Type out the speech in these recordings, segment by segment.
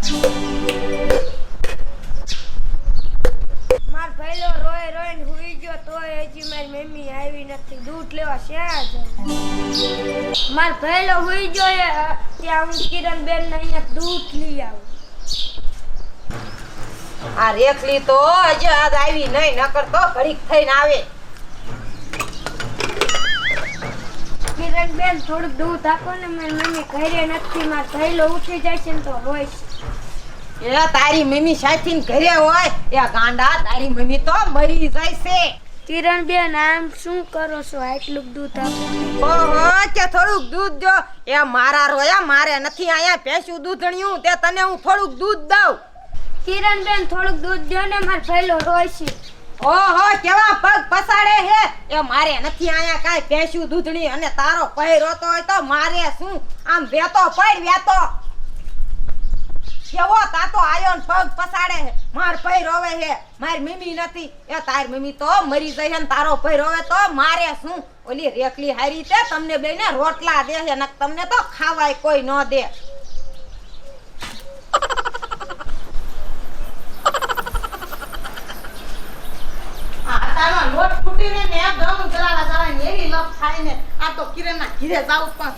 માર ભઈલો રોય રોઈને હુઈ ગયો તોય હજી મારી મમ્મી આવી નથી દૂધ લેવા શ્યાં જાય માર ભઈલો હુઈ ગયો ત્યાં હું કિરણ બેન ને અહીંયા દૂધ લઈ આવું આ રેખલી તો હજી આજ આવી નહીં નકર તો ઘડીક થઈને આવે કિરણ બેન થોડું દૂધ આપો ને મારી મમ્મી ઘરે નથી માર ભઈલો ઉઠી જાય છે ને તો રોય છે એ તારી મમ્મી સાચીને ઘરે હોય એ ગાંડા તારી મમ્મી તો મરી જાય છે કિરણ બેન આમ શું કરો છો આટલું દૂધ આપો ઓહો કે થોડુંક દૂધ દો એ મારા રોયા મારે નથી આયા ભેંસું દૂધણ્યું તે તને હું થોડુંક દૂધ દઉં કિરણ બેન થોડુંક દૂધ દો ને માર ભઈલો રોય છે ઓહો કેવા પગ પસાડે હે એ મારે નથી આયા કાઈ ભેંસું દૂધણી અને તારો પૈ રોતો હોય તો મારે શું આમ વેતો પડ વેતો કેવો તાતો આયો ને પગ પસાડે હે માર પૈ રોવે હે મારી મમ્મી નથી એ તારી મમ્મી તો મરી જાય ને તારો પૈ રોવે તો મારે શું ઓલી રેખલી હારી તે તમને બેને રોટલા દે હે ને તમને તો ખાવાય કોઈ ન દે આટાનો લોટ ફૂટીને ને દમ કરાવા જરા એવી લપ થાય ને આ તો કિરણના ઘીરે જાવ પણ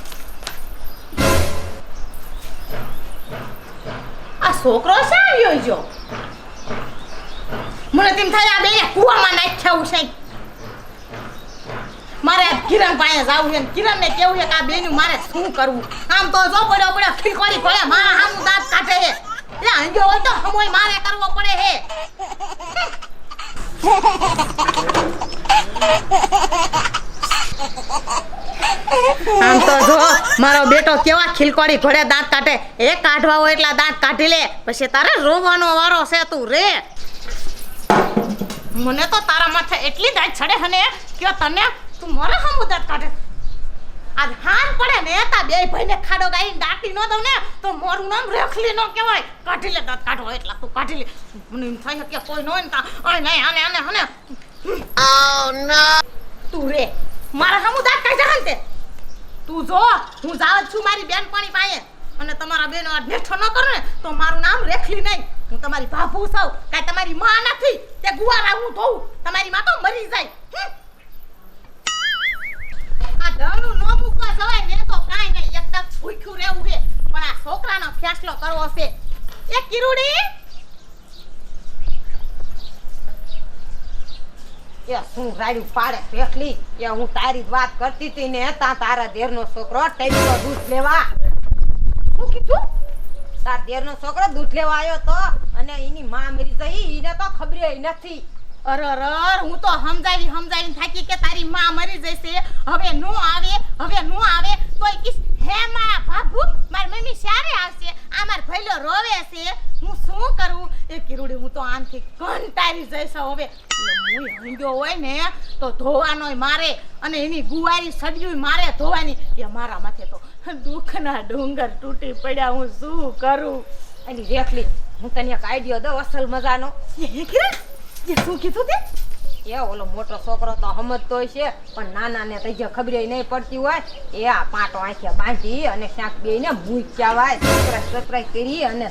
આ છોકરો સાવ્યો જો મને તેમ થાય આ બેને કુવામાં નાખ્યા છે મારે કિરણ પાસે જાવું છે કિરણને કેવું છે કે આ બેનું મારે શું કરવું આમ તો જો પડ્યો પડ્યો ખીલકોડી ઘોડે મારા હામું દાંત કાઢે છે એટલે અંજો હોય તો હમોય મારે કરવો પડે છે આમ તો જો મારો બેટો કેવા ખીલકોડી ઘોડે દાંત કાઢે એ કાઢવા હોય એટલા દાંત કાઢી લે પછી તારે રોવાનો વારો છે તું રે મને તો તારા માથે એટલી દાંત ચડે હને કે તને તું મારા હામું દાંત કાઢે આજ હાન પડે ને તા બે ભાઈને ખાડો ગાઈ દાટી નો દઉં ને તો મારું નામ રેખલી નો કહેવાય કાઢી લે દાંત કાઢો એટલા તું કાઢી લે મને એમ થાય કે કોઈ ન હોય ને તા આને આને હને ઓ નો તું રે મારા હામું દાંત કાઢે હન તે તું જો હું જાવ છું મારી બેનપણી પાસે અને તમારા બેનો આ નેઠો ન કરો ને તો મારું નામ રેખલી નહીં હું તમારી ભાભુ છું કાઈ તમારી માં નથી તે ગુવારા હું ધોઉં તમારી માં તો મરી જાય આ દળનું નો મૂકવા જવાય ને તો કાઈ નહીં એક તક ભૂખ્યું રહેવું છે પણ આ છોકરાનો ફેસલો કરવો છે એ કિરુડી એ શું રાડ્યું પાડે રેખલી એ હું તારી જ વાત કરતી હતી ને તારા દેરનો છોકરો ટેબલો દૂધ લેવા શું કીધું તાર દેરનો છોકરો દૂધ લેવા આવ્યો તો અને એની માં મરી ગઈ એને તો ખબર નથી અરર હું તો સમજાવી થાકી કે તારી માં મરી જશે હવે નો આવે તોય કિસ હે માં બાબુ માર મમ્મી ક્યારે આવશે આ માર ભઈલો રોવે છે હું શું કરું એ કિરુડી હું તો આનથી કંટાળી જઈશ હવે હું હંગ્યો હોય ને તો ધોવાનોય મારે અને એની ગુવારી સડ્યું મારે ધોવાની એ મારા માથે તો દુઃખના ડુંગર તૂટી પડ્યા હું શું કરું એની રેખલી હું તને એક આઈડિયો દઉં અસલ મજાનો એ કિરણ એ શું કીધું તે એ ઓલો મોટો છોકરો તો સમજતો છે પણ નાના ને તઈ ખબર નહીં પડતી હોય એ આ પાટો આંખે બાંધી અને શાક બેયને મૂક કહેવાય સસરાઈ કરી અને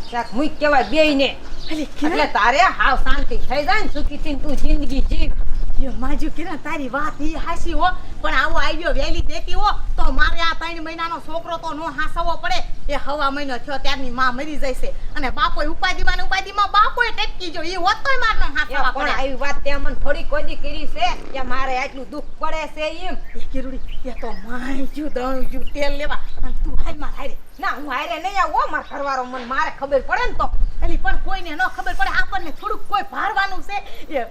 શાક મૂક કહેવાય બેયને એટલે તારે હાવ શાંતિ થઈ જાય ને સુખીથી તું જિંદગી જીવ એ માજુ કિરણ તારી વાત ઈ હાસી હો પણ આવો આઈડિયો વેલી દેતી હો તો મારે આ 3 મહિનાનો છોકરો તો નો હાસવો પડે એ હવા મહિનો થયો ત્યારની માં મરી જશે અને બાપોય ઉપાધીમાં બાપોય ટટકી જો ઈ હોતોય માર નો હાસવા પણ પડે આવી વાત તે મને થોડી કોદી કરી છે કે મારે આટલું દુઃખ પડે છે એમ એ કિરુડી એ તો માયજુ દણજુ તેલ લેવા અને તું હાલ માં હારે ના હું હારે નહીં આવું માર ઘરવાળો મને મારે ખબર પડે ને તો એલી પણ કોઈને ન ખબર પડે આપણને થોડુંક કોઈ ભારવાનું છે એ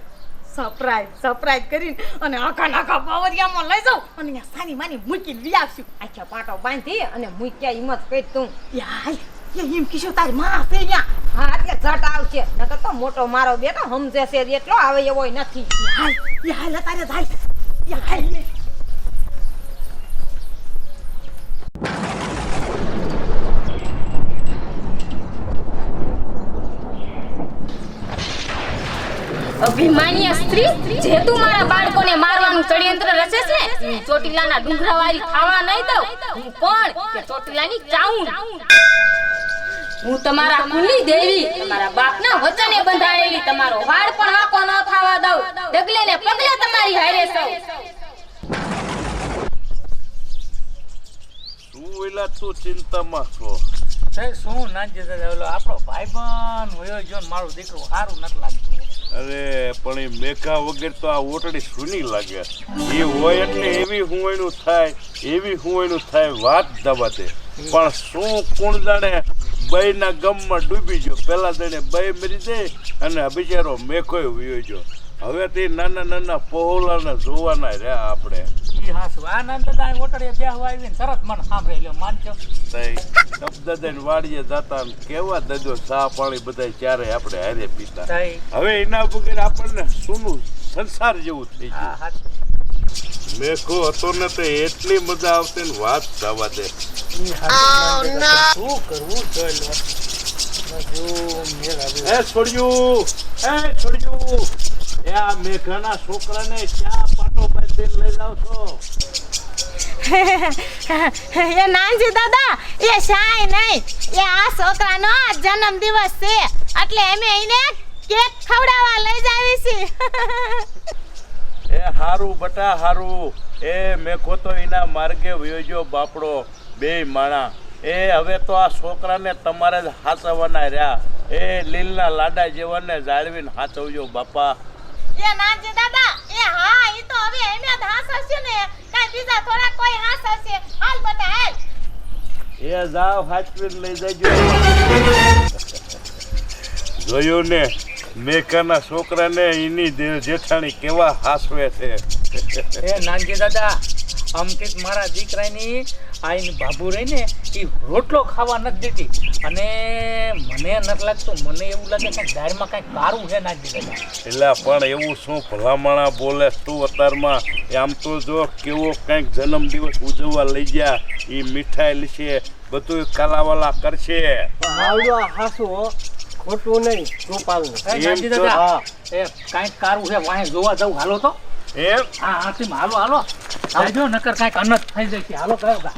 સરપ્રાઈઝ કરીને અને આખા બાવરિયામાં લઈ જાઉં અને અહીંયા સાની માની મૂકીને લઈ આવશું આખા પાટો બાંધી અને મૂક્યા હિંમત કરી તું યાર એ એમ કીધું તારી માં છે અહીંયા હા એટલે ઝટ આવશે નકર તો મોટો મારો બેટો સમજે છે એટલો આવે એવો નથી હાલ તારે જાય હાલ અભિમાની સ્ત્રી જે તું મારા બાળકોને મારવાનું ષડયંત્ર રચે છે ચોટીલાના ડુંગરાવાળી ખાવા નહીં દઉં હું કોણ કે ચોટીલાની ચાઉં હું તમારા કુલની દેવી, તમારા બાપના વચને બંધાયેલી, તમારો વાળ પણ વાંકો ન થવા દઉં. ડગલે ને પગલે તમારી હારે સૌ. તું એલા તું ચિંતામાં છો. શું નાનજી દાદા ઓલો આપણો ભાઈબંધ વયો ગયો ને મારું દીકરું સારું નથી લાગતું. અરે પણ એ મેઘા વગર તો આ ઓટડી સૂની લાગે. એ હોય એટલે એવી હુંયનું થાય વાત દવા દે. પણ શું કોણ જાણે બઈના ગમમાં ડૂબી ગયો. પેલા જાણે બઈ મરી જાય અને બિચારો મેઘોય વયો ગયો. હવે તે નાના પહોલાને જોવાના રહ્યા આપણે. ઈ હાસુ આ નાન દાદા અહીં ઓટડીએ બેહવા આવીને તરત મને સાંભળી લ્યો માનજો. શબ્દ દઈને વાડીએ જતા ને કેવા દજો ચા પાણી બધા ચારે આપણે હારે પીતા. હવે એના વગર આપણને સુનું સંસાર જેવું થઈ ગયું. મેઘો હતો ને તો એટલી મજા આવતી ને વાત જવા દે. શું કરવું છોડ્યું એ આ મેઘાના છોકરાને ક્યાં પાટો બાંધીને લઈ જાવ છો? એ નાનજી દાદા એ શાય નહીં, એ આ છોકરાનો જન્મ દિવસ છે એટલે અમે એને કેક ખવડાવવા લઈ જાવી છીએ. એ હારું બટા હારું. એ મેઘો તો એના માર્ગે વયો ગયો બાપડો. બે માણા એ હવે તો આ છોકરાને તમારે જ હાચવવાના રહ્યા. એ લીલના લાડા જેવાને જાળવીને હાચવજો બાપા. એ નાનજી દાદા એ હા ઈ તો હવે અમે જ હાસશે ને, કાઈ બીજા થોડા કોઈ હાસશે. હાલ બટા હાલ. એ જાવ હાચવીને લઈ જજો. જોયું ને મેઘાના છોકરાને એની જેઠાણી કેવા હાસવે છે. એ નાનજી દાદા આમથી મારા દીકરાની આઈને બાબુ રહીને એ રોટલો ખાવા નથી દેતી અને મને નથી લાગતું, મને એવું લાગે કે દાળમાં કાંઈક કારું છે નાનજી દાદા. એટલે પણ એવું શું ભલામણા બોલે તું અતારમાં? આમ તો જો કેવો કંઈક જન્મદિવસ ઉજવવા લઈ ગયા. એ મીઠાઈ લેશે, બધું કાલાવાલા કરશે. ખોટું નહીં ગોપાલનું. નાનજી દાદા એ કાંઈક કારું છે વાંહે જોવા જવું. હાલો તો એમ હા હાથી હાલો આવજો નકર કાંઈક અનર્થ થઈ જાય છે. હાલો કયો ગા.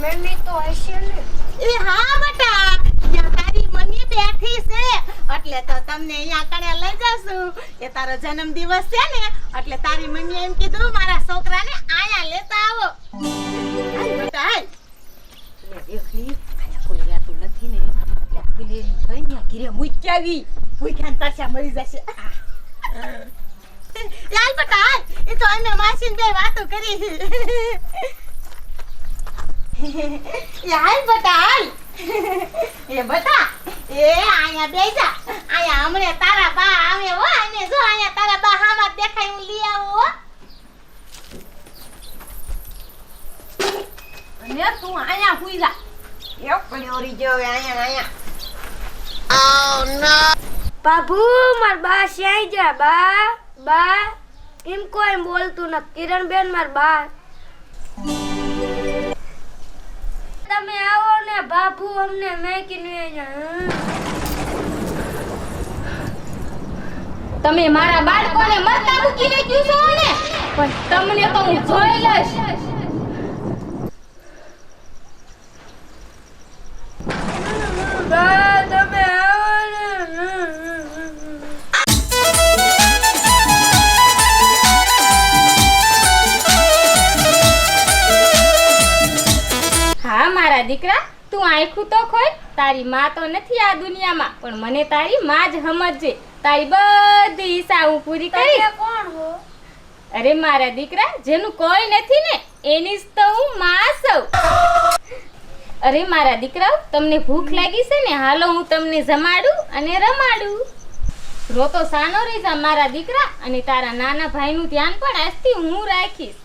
મમ્મી તો હશે ને. એ હા બટા ત્યાં તારી મમ્મી બેઠી છે એટલે તો તમને અહીંયા કણે લઈ જશું. એ તારો જન્મ દિવસ છે ને એટલે તારી મમ્મી એમ કીધું મારા છોકરાને અહીંયા લેતા આવો. હાલ બટા હાલ. દેખલી આયા કોઈ રહેતું નથી ને એટલે આગલી થઈને ઘીરે મૂકી આવી. ભૂખ્યા ને તરસ્યા મરી જશે. હાલ બટા હાલ. એ તો અમે માસીને બે વાતો કરી. હાલ બટા હાલ. એ બટા એ અહીંયા બેસી જા. અહીંયા હમણે તારા બા આવે હો. અને જો અહીંયા તારા બા હામાં દેખાય હું લઈ આવું હો. અને તું આયા હુઈ જા. એક પડ્યો રી જો આયા. બાબુ માર બા શ્યાઈ જા. બા એમ કોઈ બોલતું નથી. કિરણબેન માર બા. તમે આવો ને બાપુ અમને મેકીને તમે મારા બાળકોને મરતા મૂકીને ક્યું છો ને, પણ તમને તો હું જોઈ લઈશ. બા તમે આવો ને. હા મારા દીકરા તું આંખું તો ખોલ. તારી માં તો નથી આ દુનિયામાં પણ મને તારી માં જ સમજજે. તારી બધી ઈચ્છા હું પૂરી કરીશ. તમે કોણ હો? અરે મારા દીકરા જેનું કોઈ નથી ને એની જ તો હું માં છું. અરે મારા દીકરાઓ તમને ભૂખ લાગી છે ને, હાલો હું તમને જમાડું અને રમાડું. રોતો સાનો રહી જા મારા દીકરા, અને તારા નાના ભાઈનું ધ્યાન પણ આજથી હું રાખીશ.